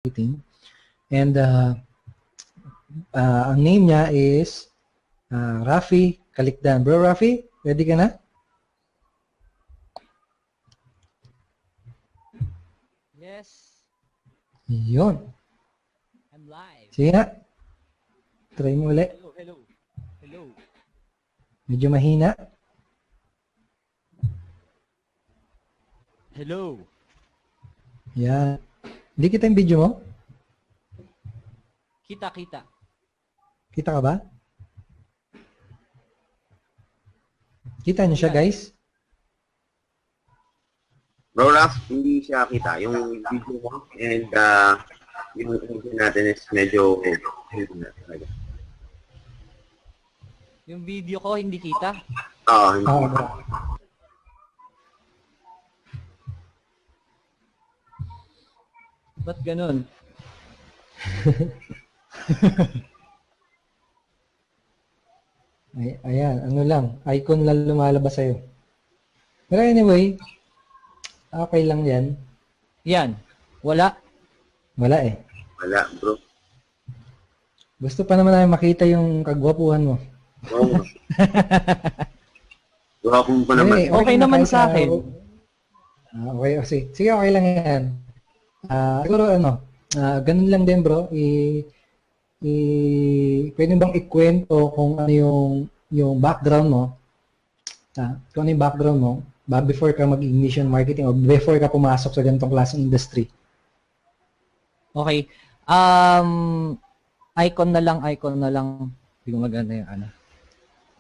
marketing. And ang name niya is Rafi Kalikdan. Bro Rafi, ready ka na? Yes. Yun. I'm live. Sige nga. Try mo ulit. Hello. Medyo mahina. Hello. Yan. Hindi kita yung video mo? Kita. Kita ka ba? Kita niyo siya, guys? Bro Raf, hindi siya kita. Yung video mo and yung video natin is medyo Yung video ko hindi kita. hindi. Bro. Ba't ganun? Ayan, ano lang. Icon lang lumalabas sa'yo. Pero anyway, okay lang yan. Yan. Wala. Wala eh. Wala, bro. Gusto pa naman namin makita yung kagwapuhan mo. Oo. Gwapo mo pa naman. Okay naman sa akin. Okay. Sige, okay lang yan. Siguro ganun lang din bro. Pwede bang ikwento kung ano yung background mo? Kung ano yung background mo before ka mag-ignition marketing o before ka pumasok sa ganitong klaseng industry? Okay. Icon na lang. Hindi ko maganda yung ano.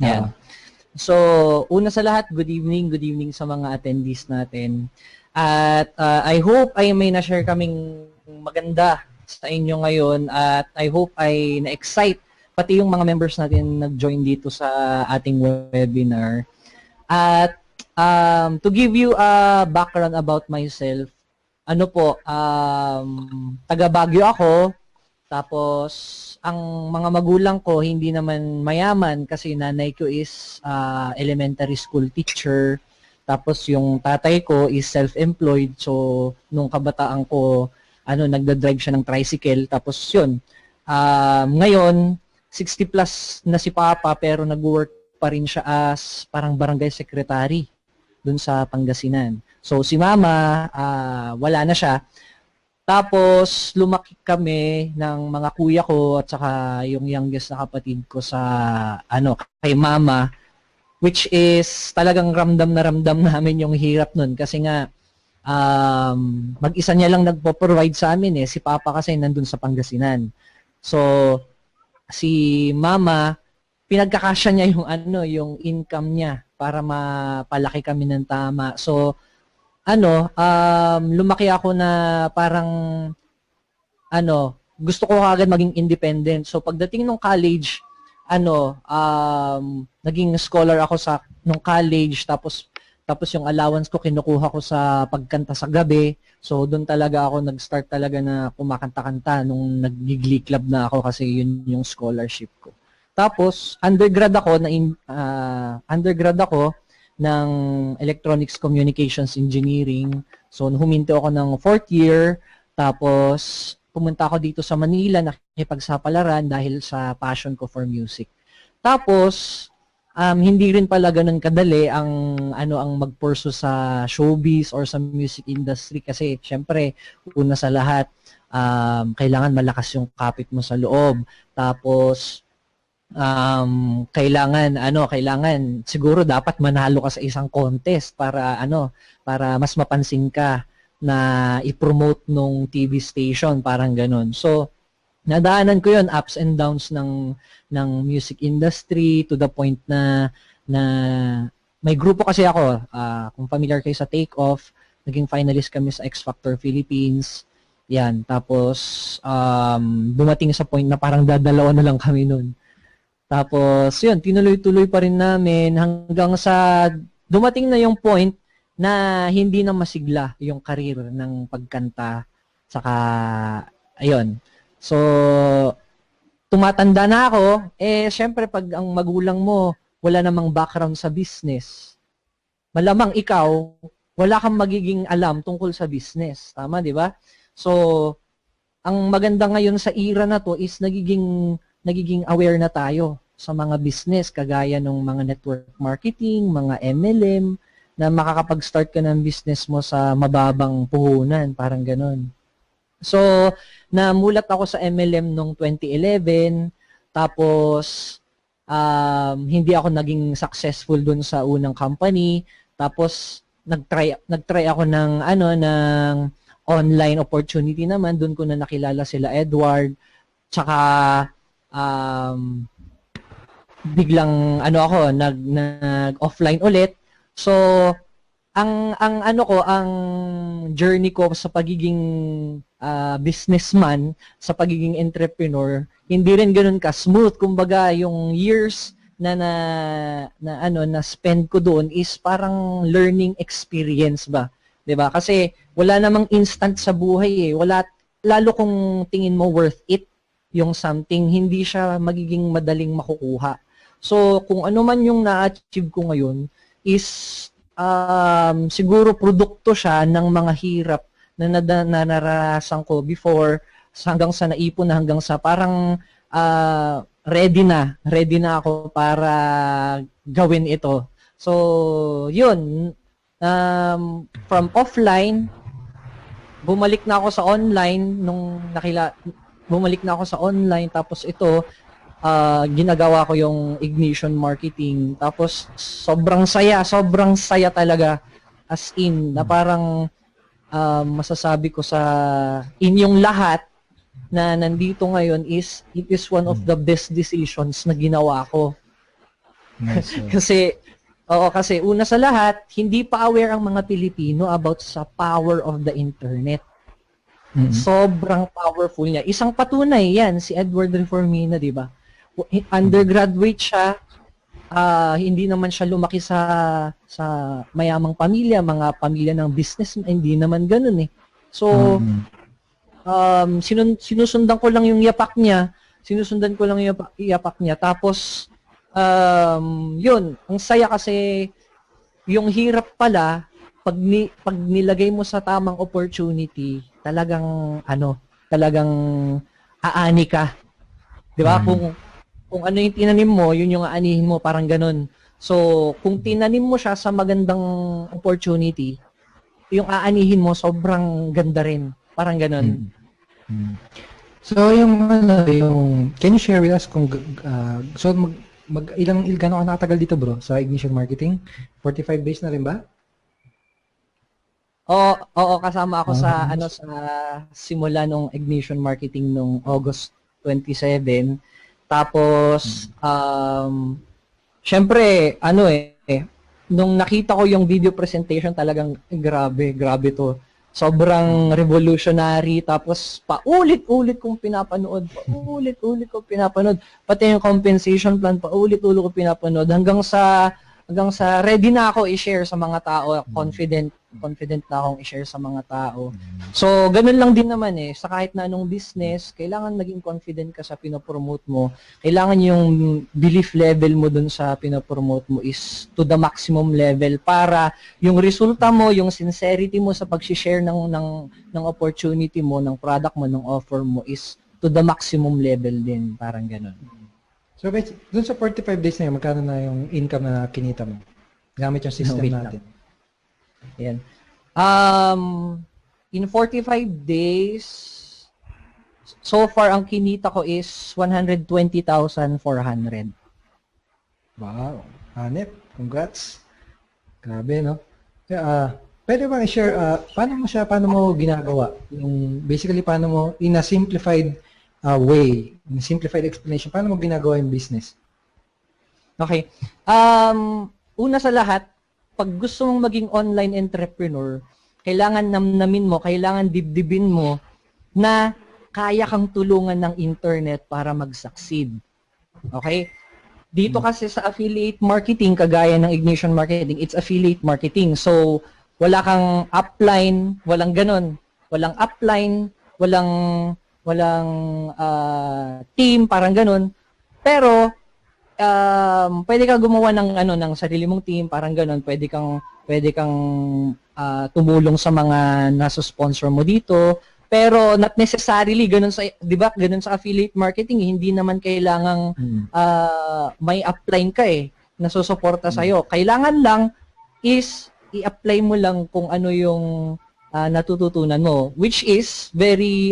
Yan. So, una sa lahat, good evening sa mga attendees natin. At I hope ay may na-share kaming maganda sa inyo ngayon at I hope ay na-excite pati yung mga members natin nag-join dito sa ating webinar. At to give you a background about myself, taga Baguio ako, tapos ang mga magulang ko hindi naman mayaman kasi nanay ko is elementary school teacher. Tapos yung tatay ko is self-employed. So, nung kabataan ko, nagda-drive siya ng tricycle. Tapos yun, ngayon, 60 plus na si Papa pero nag-work pa rin siya as parang barangay secretary dun sa Pangasinan. So, si Mama, wala na siya. Tapos, lumaki kami ng mga kuya ko at saka yung youngest na kapatid ko sa, kay Mama. Which is talagang ramdam na ramdam namin yung hirap nun kasi nga mag-isa niya lang nagpo-provide sa amin eh. Si Papa kasi nandun sa Pangasinan. So si Mama pinagkakasya niya yung income niya para mapalaki kami ng tama. So lumaki ako na parang gusto ko agad maging independent. So pagdating ng college naging scholar ako nung college, tapos yung allowance ko kinukuha ko sa pagkanta sa gabi. So doon talaga ako nag-start talaga na kumakanta-kanta nung nag-glee club na ako kasi yun yung scholarship ko. Tapos undergrad ako ng Electronics Communications Engineering. So huminto ako ng 4th year, tapos pumunta ako dito sa Manila, nakikipagsapalaran dahil sa passion ko for music. Tapos, hindi rin pala ganun kadali ang mag-pursue sa showbiz or sa music industry kasi syempre, una sa lahat, kailangan malakas yung kapit mo sa loob. Tapos, kailangan siguro dapat manalo ka sa isang contest para mas mapansin ka na i-promote nung TV station, parang ganun. So, nadaanan ko yun, ups and downs ng music industry to the point na may grupo kasi ako, kung familiar kayo sa Take Off, naging finalist kami sa X Factor Philippines. Yan, tapos dumating sa point na parang dadalawa na lang kami nun. Tapos, yun, tinuloy-tuloy pa rin namin hanggang sa dumating na yung point na hindi na masigla yung karir ng pagkanta. Saka, ayun. So, tumatanda na ako, syempre pag ang magulang mo, wala namang background sa business, malamang ikaw, wala kang magiging alam tungkol sa business. Tama, di ba? So, ang maganda ngayon sa era na to is nagiging aware na tayo sa mga business kagaya ng mga network marketing, mga MLM, na makakapag-start ka ng business mo sa mababang puhunan, parang ganun. So, namulat ako sa MLM noong 2011, tapos hindi ako naging successful dun sa unang company, tapos nagtry ako ng online opportunity naman, dun ko na nakilala sila Edward, tsaka biglang nag-offline ulit. So, ang journey ko sa pagiging businessman, sa pagiging entrepreneur, hindi rin ganoon ka smooth. Kumbaga, yung years na spend ko doon is parang learning experience ba, 'di ba? Kasi wala namang instant sa buhay eh. Lalo kung tingin mo worth it yung something, hindi siya magiging madaling makukuha. So, kung ano man yung na-achieve ko ngayon is siguro produkto siya ng mga hirap na naranasan ko before, hanggang sa naipon na, hanggang sa parang ready na ako para gawin ito. So, yun. From offline, bumalik na ako sa online tapos ito, ginagawa ko yung Ignition Marketing. Tapos sobrang saya talaga, as in, na parang masasabi ko sa inyong lahat na nandito ngayon is it is one of the best decisions na ginawa ko. Nice. Kasi una sa lahat, hindi pa aware ang mga Pilipino about sa power of the internet. Mm-hmm. Sobrang powerful niya. Isang patunay yan, si Edward Reformina, di ba? Undergraduate siya, hindi naman siya lumaki sa mayamang pamilya, mga pamilya ng business, hindi naman ganun eh. So, sinusundan ko lang yung yapak niya, tapos, yun, ang saya kasi, yung hirap pala, pag nilagay mo sa tamang opportunity, talagang aani ka. Di ba? Kung ano yung tinanim mo, yun yung aanihin mo, parang ganun. So, kung tinanim mo siya sa magandang opportunity, yung aanihin mo, sobrang ganda rin. Parang ganun. So, can you share with us kung, gano'n ka nakatagal dito bro, sa Ignition Marketing? 45 days na rin ba? Oo, kasama ako sa simula nung Ignition Marketing nung August 27. Tapos, syempre, nung nakita ko yung video presentation, talagang grabe to. Sobrang revolutionary, tapos paulit-ulit kong pinapanood. Pati yung compensation plan, paulit-ulit kong pinapanood. Hanggang sa ready na ako i-share sa mga tao, confident na akong i-share sa mga tao. So, ganun lang din naman eh. Sa kahit na anong business, kailangan maging confident ka sa pinopromote mo. Kailangan yung belief level mo dun sa pinopromote mo is to the maximum level para yung resulta mo, yung sincerity mo sa pag-share ng opportunity mo, ng product mo, ng offer mo is to the maximum level din. Parang ganun. So, dun sa 45 days na yun, magkano na yung income na kinita mo? Gamit yung system natin. Yan. In 45 days, so far ang kinita ko is 120,400. Wow. Hanep. Congrats. Grabe, no? Pwede bang i-share, paano mo ginagawa? Basically, paano mo, in a simplified way, in a simplified explanation, paano mo ginagawa yung business? Okay. Una sa lahat, pag gusto mong maging online entrepreneur, kailangan namnamin mo, kailangan dibdibin mo na kaya kang tulungan ng internet para mag-succeed. Okay? Dito kasi sa affiliate marketing, kagaya ng Ignition Marketing, it's affiliate marketing. So, wala kang upline, walang ganun. Walang upline, walang team, parang ganun. Pero, pwede ka gumawa ng sarili mong team, parang ganoon. Pwede kang tumulong sa mga nasa sponsor mo dito, Pero not necessarily ganun sa 'di ba? Ganun sa affiliate marketing, hindi naman kailangang may upline ka na susuporta sa iyo. Kailangan lang is i-apply mo lang kung ano yung natututunan mo, which is very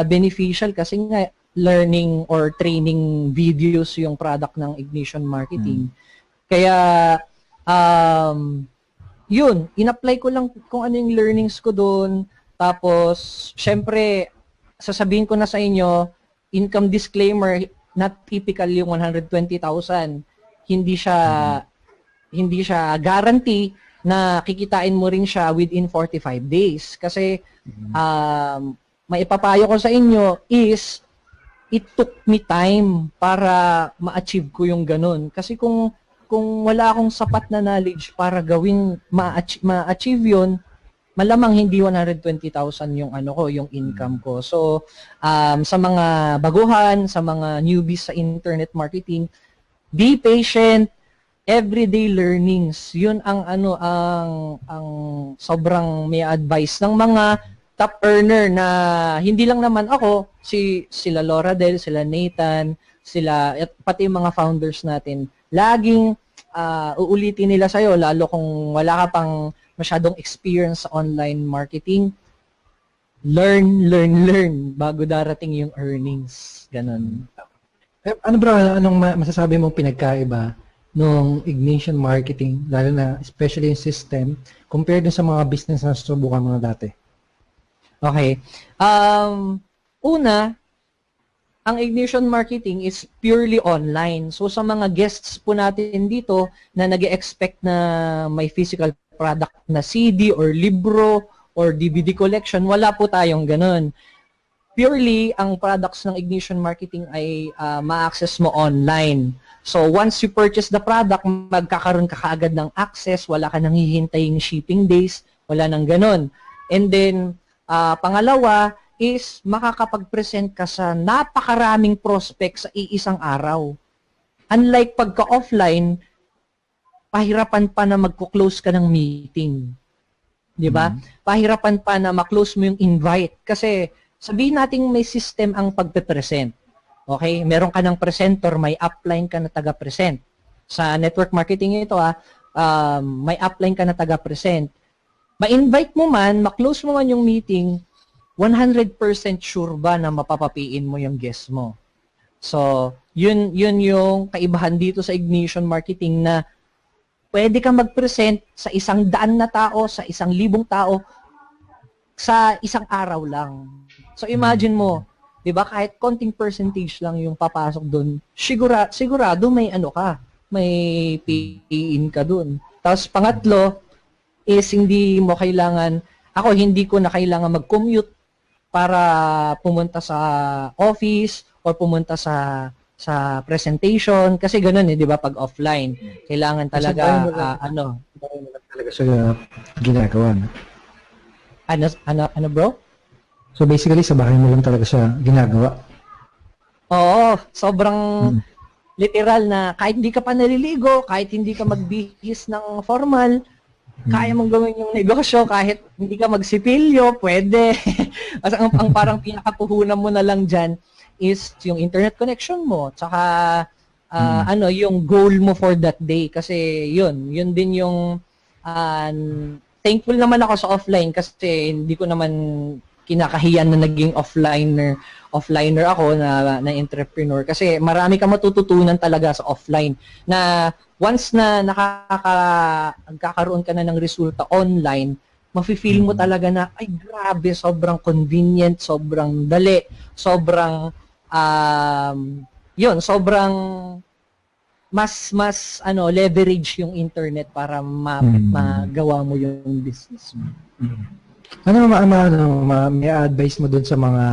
beneficial kasi nga learning or training videos yung product ng Ignition Marketing. Kaya yun, in-apply ko lang kung ano yung learnings ko doon. Tapos, syempre, sasabihin ko na sa inyo, income disclaimer, not typical yung 120,000. Hindi siya guarantee na kikitain mo rin siya within 45 days. Kasi, maipapayo ko sa inyo is, it took me time para ma-achieve ko yung ganun. Kasi kung wala akong sapat na knowledge para ma-achieve yun, malamang hindi 120,000 yung yung income ko. So, sa mga baguhan, sa mga newbies sa internet marketing, be patient, everyday learnings. Yun ang ang sobrang may advice ng mga top earner na hindi lang naman ako, sila Laura Del, sila Nathan, at pati yung mga founders natin. Laging uulitin nila sa'yo, lalo kung wala ka pang masyadong experience sa online marketing, learn bago darating yung earnings. Ganon. Ano bro, anong masasabi mong pinagkaiba nung Ignition Marketing, lalo na especially yung system, compared sa mga business na susubukan mo na dati? Okay. Una, ang Ignition Marketing is purely online. So sa mga guests po natin dito na nag-expect na may physical product na CD or libro or DVD collection, wala po tayong ganun. Purely, ang products ng Ignition Marketing ay ma-access mo online. So once you purchase the product, magkakaroon ka kaagad ng access, wala ka nang hihintaying shipping days, wala nang ganun. And then, pangalawa is makakapag-present ka sa napakaraming prospects sa iisang araw. Unlike pagka-offline, pahirapan pa na magko-close ka ng meeting. 'Di ba? Pahirapan pa na ma-close mo yung invite kasi sabihin nating may system ang pagpe-present. Okay? Meron ka ng presenter, may upline ka na taga-present. Sa network marketing ito may upline ka na taga-present. Ma-invite mo man, ma-close mo man yung meeting, 100% sure ba na mapapapiin mo yung guest mo? So, yun yung kaibahan dito sa Ignition Marketing na pwede kang mag-present sa 100 na tao, sa 1,000 tao, sa isang araw lang. So, imagine mo, di ba, kahit konting percentage lang yung papasok doon, sigurado may may PIN ka doon. Tapos, pangatlo, is hindi ko na kailangan mag-commute para pumunta sa office or pumunta sa presentation kasi ganoon 'di ba pag offline kailangan talaga talaga siya ginagawa, no? Ano bro? So basically sa bahay mo lang talaga siya ginagawa. Oo, sobrang literal na kahit hindi ka pa naliligo, kahit hindi ka magbihis ng formal, kaya mong gawin yung negosyo kahit hindi ka magsipilyo, pwede. Kasi ang parang pinakapuhunan mo na lang dyan is yung internet connection mo. Tsaka, yung goal mo for that day. Kasi yun din yung thankful naman ako sa offline kasi hindi ko naman kinakahiyan na naging offliner ako na entrepreneur kasi marami kang matututunan talaga sa offline na once na nagkakaroon ka na ng resulta online, mafe-feel mo talaga na ay grabe, sobrang convenient, sobrang dali, sobrang sobrang mas leverage yung internet para magawa mo yung business mo. Ano may advice mo dun sa mga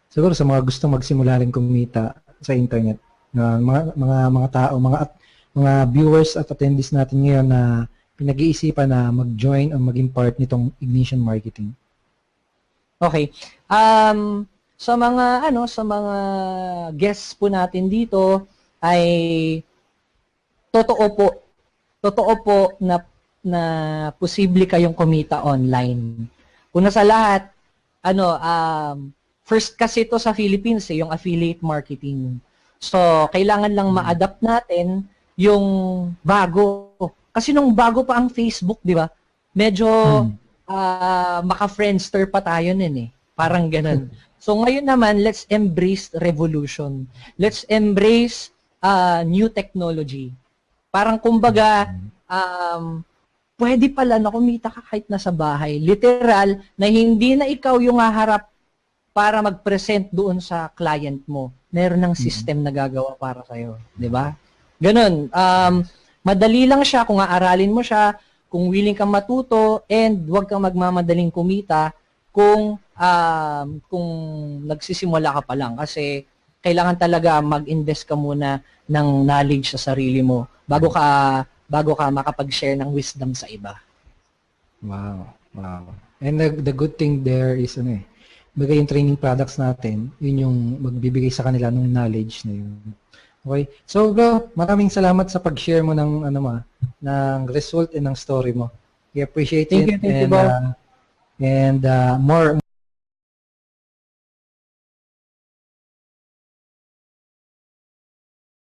siguro sa mga gustong magsimula rin kumita sa internet na mga tao, mga viewers at attendees natin ngayon na pinag-iisipan na mag-join o maging part nitong Ignition Marketing? Okay. Sa mga guests po natin dito ay totoo po na posible kayong kumita online. Una sa lahat, first kasi ito sa Philippines, yung affiliate marketing. So, kailangan lang ma-adapt natin yung bago. Kasi nung bago pa ang Facebook, di ba? Medyo maka-friendster pa tayo nun eh. Parang ganun. So, ngayon naman, let's embrace revolution. Let's embrace new technology. Parang kumbaga, pwede pala na kumita ka kahit nasa bahay. Literal, na hindi na ikaw yung haharap para mag-present doon sa client mo. Meron ng system na gagawa para sa'yo. Di ba? Ganun. Madali lang siya kung aaralin mo siya, kung willing kang matuto, and huwag kang magmamadaling kumita kung nagsisimula ka pa lang. Kasi kailangan talaga mag-invest ka muna ng knowledge sa sarili mo bago ka makapag-share ng wisdom sa iba. Wow. And the good thing there is bagay yung training products natin, yun yung magbibigay sa kanila ng knowledge na yun. Okay? So bro, maraming salamat sa pag-share mo ng ng result and ng story mo. We appreciate it. Thank you, bro. And more